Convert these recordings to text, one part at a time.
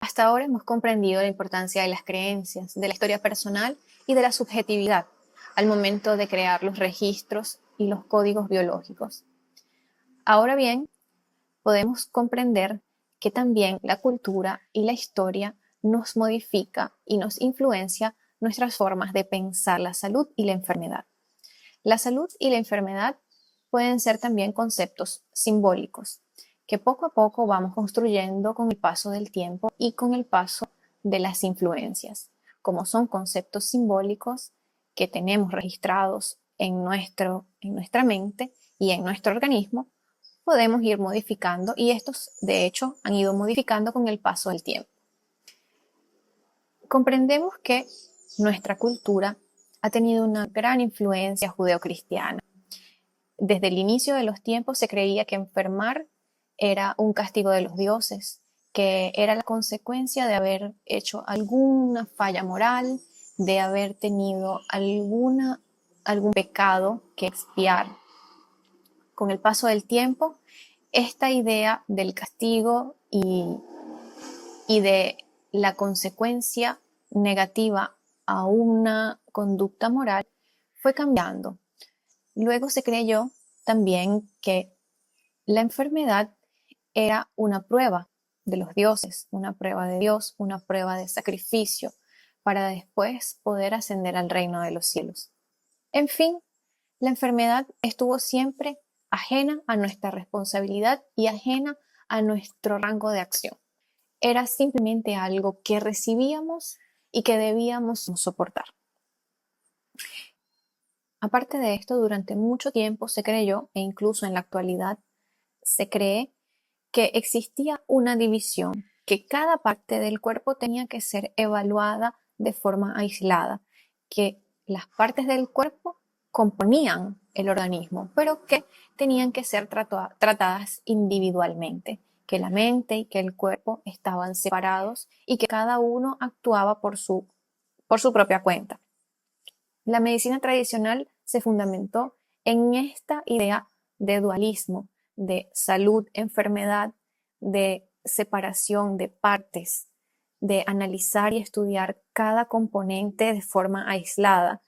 Hasta ahora hemos comprendido la importancia de las creencias, de la historia personal y de la subjetividad al momento de crear los registros y los códigos biológicos. Ahora bien, podemos comprender que también la cultura y la historia nos modifica y nos influencia nuestras formas de pensar la salud y la enfermedad. La salud y la enfermedad pueden ser también conceptos simbólicos que poco a poco vamos construyendo con el paso del tiempo y con el paso de las influencias. Como son conceptos simbólicos que tenemos registrados en nuestra mente y en nuestro organismo, podemos ir modificando y estos, de hecho, han ido modificando con el paso del tiempo. Comprendemos que nuestra cultura ha tenido una gran influencia judeocristiana. Desde el inicio de los tiempos se creía que enfermar era un castigo de los dioses, que era la consecuencia de haber hecho alguna falla moral, de haber tenido algún pecado que expiar. Con el paso del tiempo, esta idea del castigo y de la consecuencia negativa a una conducta moral fue cambiando. Luego se creyó también que la enfermedad era una prueba de los dioses, una prueba de Dios, una prueba de sacrificio, para después poder ascender al reino de los cielos. En fin, la enfermedad estuvo siempre ajena a nuestra responsabilidad y ajena a nuestro rango de acción. Era simplemente algo que recibíamos y que debíamos soportar. Aparte de esto, durante mucho tiempo se creyó, e incluso en la actualidad se cree, que existía una división, que cada parte del cuerpo tenía que ser evaluada de forma aislada, que las partes del cuerpo componían el organismo, pero que tenían que ser tratadas individualmente, que la mente y que el cuerpo estaban separados y que cada uno actuaba por su propia cuenta. La medicina tradicional se fundamentó en esta idea de dualismo, de salud, enfermedad, de separación de partes, de analizar y estudiar cada componente de forma aislada,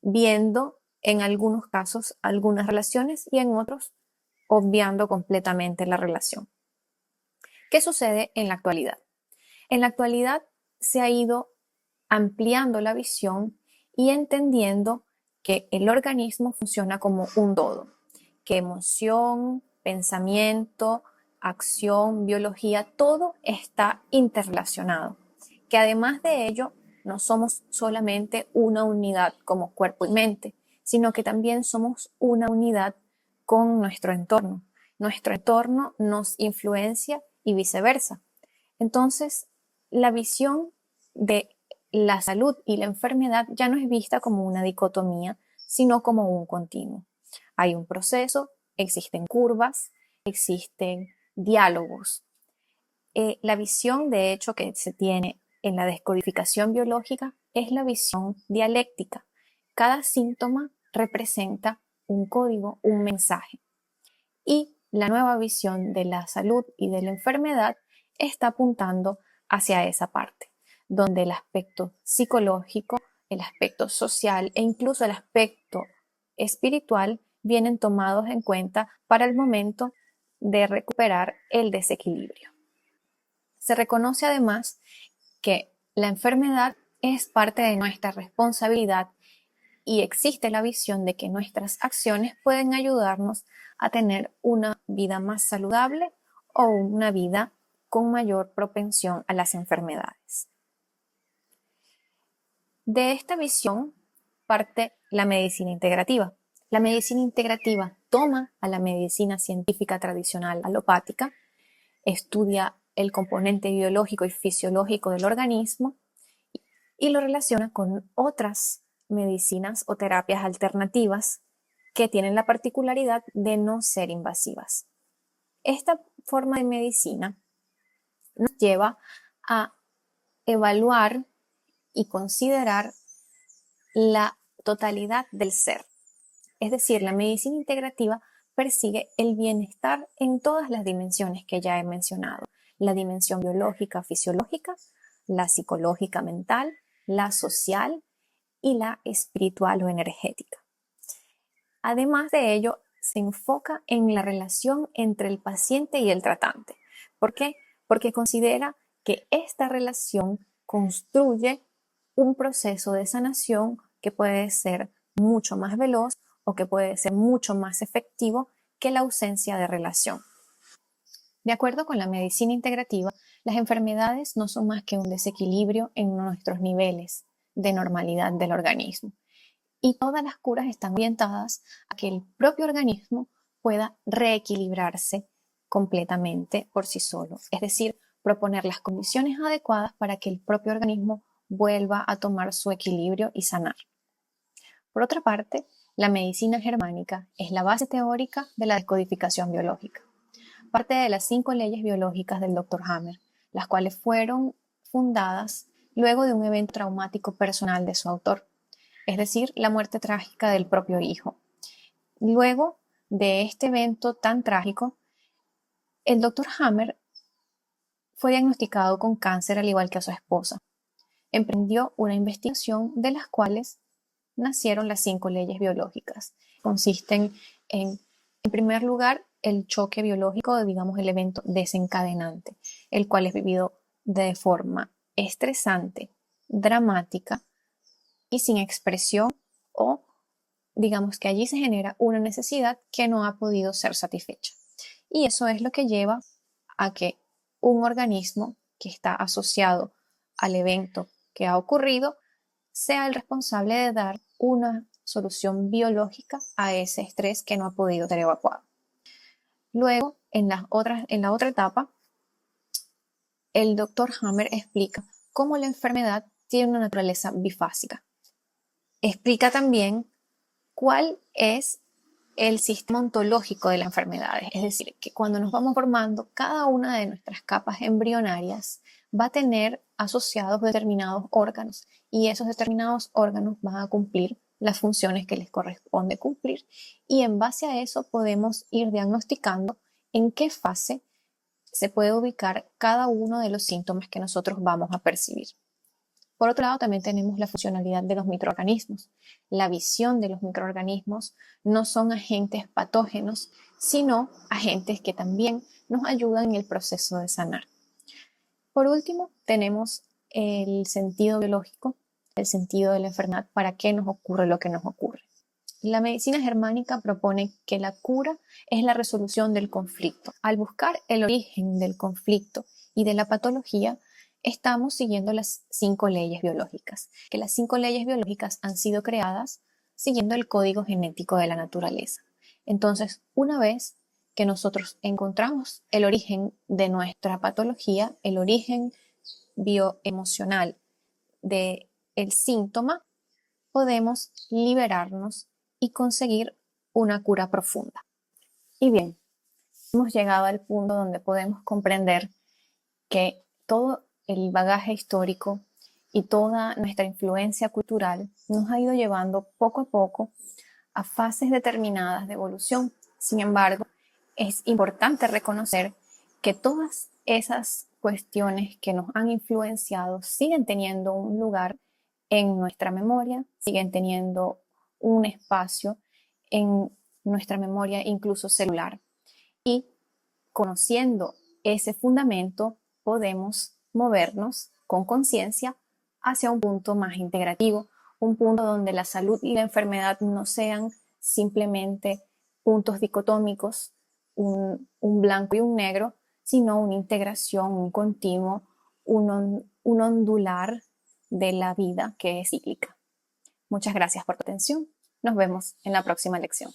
viendo en algunos casos algunas relaciones y en otros obviando completamente la relación. ¿Qué sucede en la actualidad? En la actualidad se ha ido ampliando la visión y entendiendo que el organismo funciona como un todo, que emoción, pensamiento, acción, biología, todo está interrelacionado, que además de ello no somos solamente una unidad como cuerpo y mente, sino que también somos una unidad con nuestro entorno. Nuestro entorno nos influencia y viceversa. Entonces, la visión de la salud y la enfermedad ya no es vista como una dicotomía, sino como un continuo. Hay un proceso, existen curvas, existen diálogos. La visión, de hecho, que se tiene en la descodificación biológica es la visión dialéctica. Cada síntoma representa un código, un mensaje. Y la nueva visión de la salud y de la enfermedad está apuntando hacia esa parte, donde el aspecto psicológico, el aspecto social e incluso el aspecto espiritual vienen tomados en cuenta para el momento de recuperar el desequilibrio. Se reconoce además que la enfermedad es parte de nuestra responsabilidad y existe la visión de que nuestras acciones pueden ayudarnos a tener una vida más saludable o una vida con mayor propensión a las enfermedades. De esta visión parte la medicina integrativa. La medicina integrativa toma a la medicina científica tradicional alopática, estudia el componente biológico y fisiológico del organismo y lo relaciona con otras medicinas o terapias alternativas que tienen la particularidad de no ser invasivas. Esta forma de medicina nos lleva a evaluar y considerar la totalidad del ser. Es decir, la medicina integrativa persigue el bienestar en todas las dimensiones que ya he mencionado. la dimensión biológica, fisiológica, la psicológica, mental, la social y la espiritual o energética. Además de ello, se enfoca en la relación entre el paciente y el tratante. ¿Por qué? Porque considera que esta relación construye un proceso de sanación que puede ser mucho más veloz o que puede ser mucho más efectivo que la ausencia de relación. De acuerdo con la medicina integrativa, las enfermedades no son más que un desequilibrio en nuestros niveles de normalidad del organismo. Y todas las curas están orientadas a que el propio organismo pueda reequilibrarse completamente por sí solo. Es decir, proponer las condiciones adecuadas para que el propio organismo vuelva a tomar su equilibrio y sanar. Por otra parte, la medicina germánica es la base teórica de la descodificación biológica. Parte de las 5 leyes biológicas del Dr. Hammer, las cuales fueron fundadas luego de un evento traumático personal de su autor, es decir, la muerte trágica del propio hijo. Luego de este evento tan trágico, el Dr. Hammer fue diagnosticado con cáncer al igual que a su esposa. Emprendió una investigación de las cuales nacieron las 5 leyes biológicas. Consisten en primer lugar, el choque biológico, digamos el evento desencadenante, el cual es vivido de forma estresante, dramática y sin expresión, o digamos que allí se genera una necesidad que no ha podido ser satisfecha. Y eso es lo que lleva a que un organismo que está asociado al evento que ha ocurrido sea el responsable de dar una solución biológica a ese estrés que no ha podido ser evacuado. Luego, en la otra etapa, el Dr. Hammer explica cómo la enfermedad tiene una naturaleza bifásica. Explica también cuál es el sistema ontológico de las enfermedades, es decir, que cuando nos vamos formando, cada una de nuestras capas embrionarias va a tener asociados determinados órganos y esos determinados órganos van a cumplir las funciones que les corresponde cumplir, y en base a eso podemos ir diagnosticando en qué fase se puede ubicar cada uno de los síntomas que nosotros vamos a percibir. Por otro lado, también tenemos la funcionalidad de los microorganismos. La visión de los microorganismos no son agentes patógenos, sino agentes que también nos ayudan en el proceso de sanar. Por último, tenemos el sentido biológico, el sentido de la enfermedad, para qué nos ocurre lo que nos ocurre. La medicina germánica propone que la cura es la resolución del conflicto. Al buscar el origen del conflicto y de la patología, estamos siguiendo las 5 leyes biológicas, que las 5 leyes biológicas han sido creadas siguiendo el código genético de la naturaleza. Entonces, una vez que nosotros encontramos el origen de nuestra patología, el origen bioemocional del síntoma, podemos liberarnos y conseguir una cura profunda. Y bien, hemos llegado al punto donde podemos comprender que todo el bagaje histórico y toda nuestra influencia cultural nos ha ido llevando poco a poco a fases determinadas de evolución. Sin embargo, es importante reconocer que todas esas cuestiones que nos han influenciado siguen teniendo un lugar en nuestra memoria, siguen teniendo un espacio en nuestra memoria, incluso celular. Y conociendo ese fundamento, podemos movernos con conciencia hacia un punto más integrativo, un punto donde la salud y la enfermedad no sean simplemente puntos dicotómicos, un blanco y un negro, sino una integración, un continuo, un ondular de la vida que es cíclica. Muchas gracias por tu atención. Nos vemos en la próxima lección.